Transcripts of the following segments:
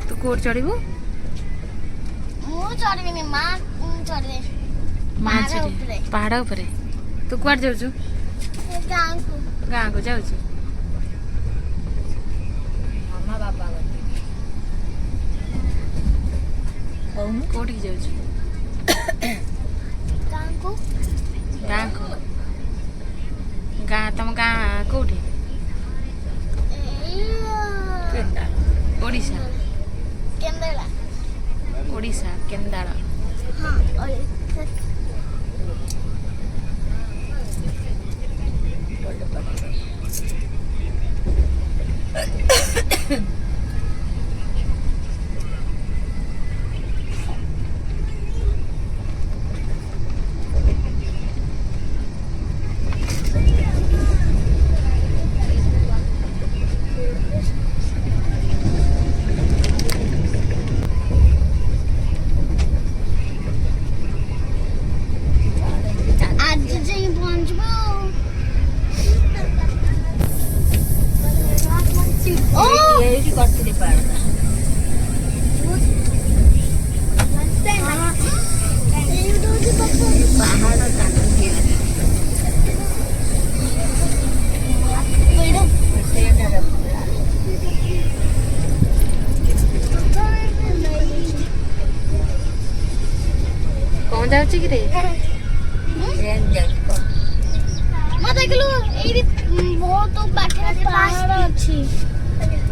तू कोड चढ़ू पहाड़ उपर तू कुआड जाऊ गाँ को जाऊ मामा बाबा कोठी जाऊ गाँ को गाँ तुम गाँ कौटी ओडिशा ओडिशा केंदाल कौन जाऊँ कि देखलु एडी बहुत पाखे पहाड़ अछि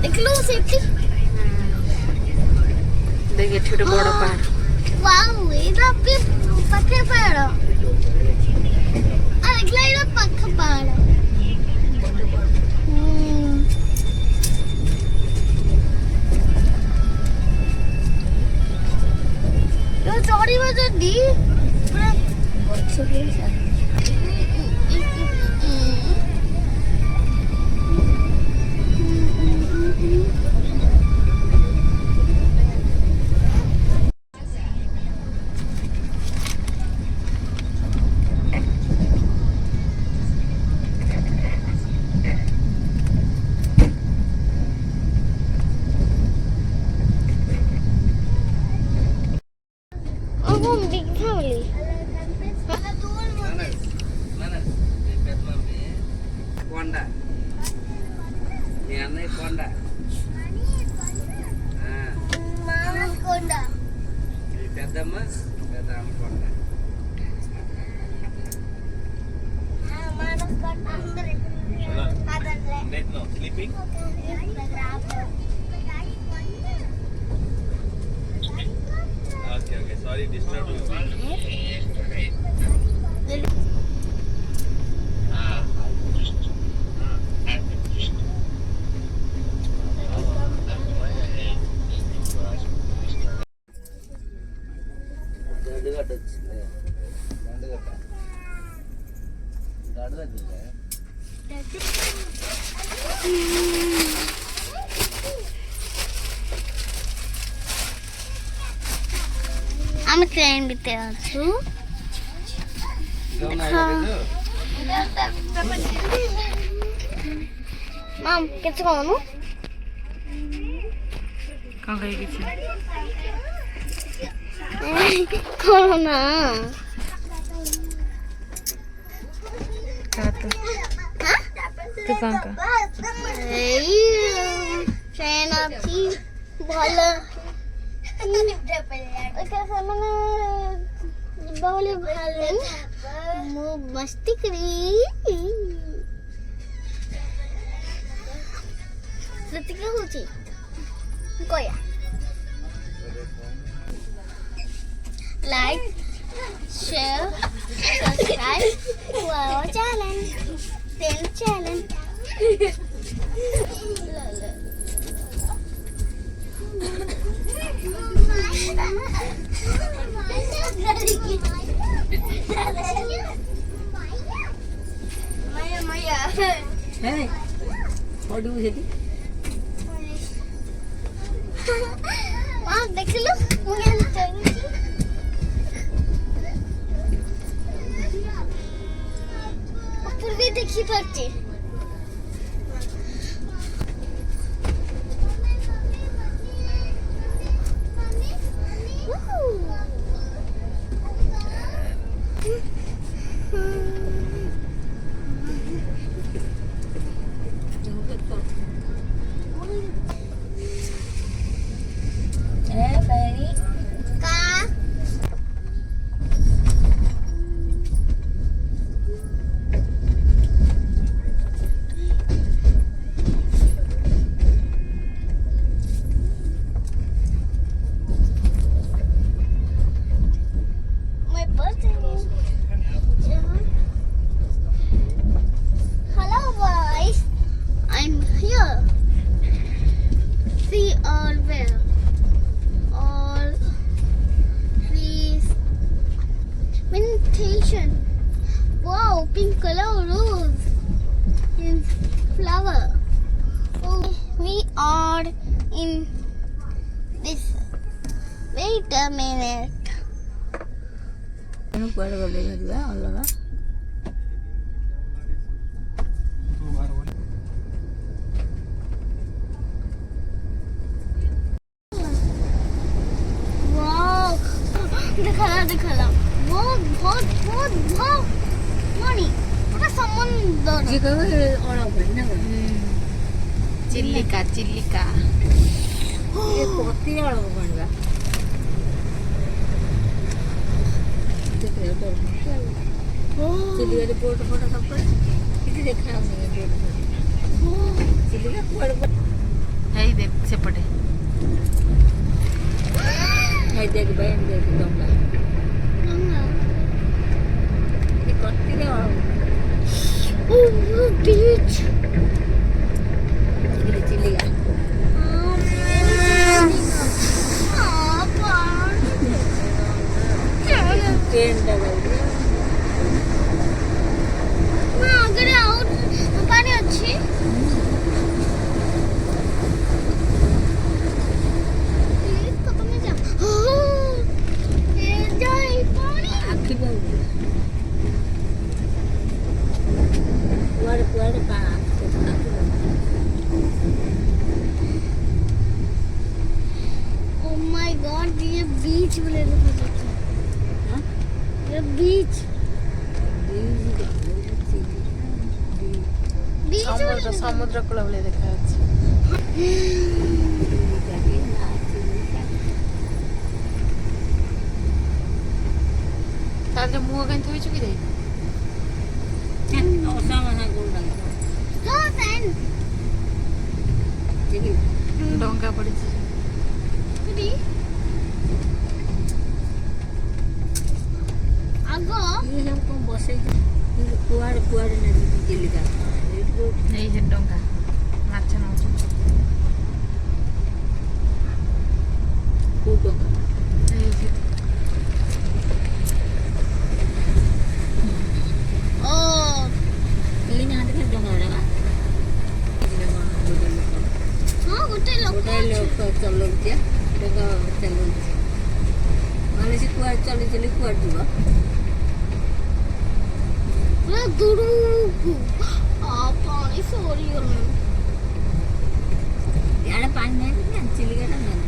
देखलु सेठी देखिए छोटे बड़ पहाड़ वाओ एदा पे पाखे पहाड़ आ देखला एदा पाखे पहाड़ यो चोरी बजे दी पूरा अच्छे से Sleeping? Okay, sorry, disturb you. আমি ট্রেন দিতে আছি মাম কিছু বলো कौन कहे किसी করো না का तू कौन का এই ট্রেন আছি ভালো ওকে সামনে বলে ভালো মু মস্তি করি সত্যি হচ্ছে কয়া like share subscribe to our channel Maya Hey, what do you say? দেখি পাচ্ছি my birthday. Hello guys, I'm here. See all where? All trees. Vegetation. Wow, pink color rose in flower. Oh, we are in this. Wait a minute. କୁଆଡ଼େ ଗଲେ ଯିବା ଅଲଗା wow दिखला बहुत money पूरा समुद्र ଯିଏ କହିବ ଅଳପ ନା କ'ଣ ଚିଲିକା ଚିଲିକା ଅତି ଅଳପ ପାଣିବା ଚିଲିକାରେ ବୋଟ ଫୋଟ ସବୁ କିଛି ଦେଖାଯାଉନି ଚିଲିକା କୁଆଡ଼େ ହେଇ ଦେଖ ସେପଟେ ଖାଇ ଦେଖ ଭାଇ ଦେଖ ଡଙ୍ଗା କତିରେ बीच ଚିଲିକା ट्रेनଟା ଯାଉଛି ଆଗରେ ଆଉ ପାଣି ଅଛି ତମେ ଯା ଏ ଯାଇ ପାଣି ଆଖି ପାଉଛି କୁଆଡ଼େ ओ माय गॉड ये बीच बोले ये बीच ସମୁଦ୍ର ସମୁଦ୍ର କୂଳ ଭଳିଆ ଦେଖାଯାଉଛି ତାହେଲେ ମୁହଁ କାହିଁ ଥୋଇଛୁ କି ରେ ଡଙ୍ଗା ପଡ଼ିଛି ଆଗ କ'ଣ ବସେଇଛି କୁଆଡ଼େ ନା ଚିଲିକା ଏଇ ଯେ ଡଙ୍ଗା ମାଛ ନଉଛନ୍ତି କେଉଁ ଟଙ୍କା ଏଇ ଯେ ଓ ଏଇ ନାହାନ୍ତି ଖାଲି ଟଙ୍କା ଗୁଡ଼ାକ ହଁ ଗୋଟେ ଲୋକ ଚଲଉଛି ଡଙ୍ଗା ଚଲଉଛି ମାନେ ସେ କୁଆଡ଼େ ଚଲେଇ କୁଆଡ଼େ ଯିବ ପୁରା ଦୂରକୁ ପାଣି ସରିଗଲାଣି ଇଆଡ଼େ ପାଣି ନାହିଁ ନା ଚିଲିକାଟା ନାହିଁ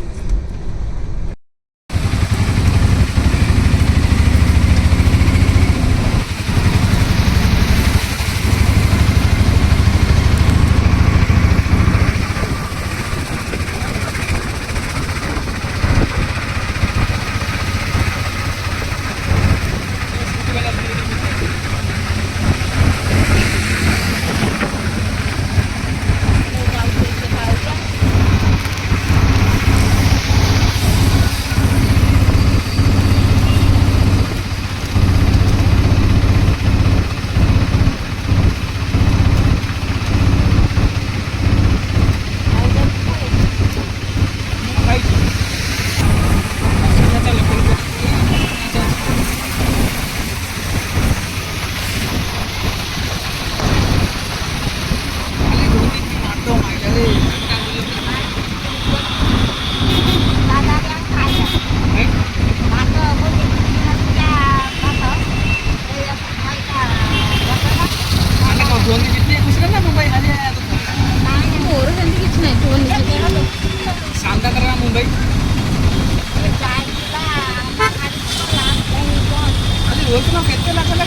କେତେ ଲାଖ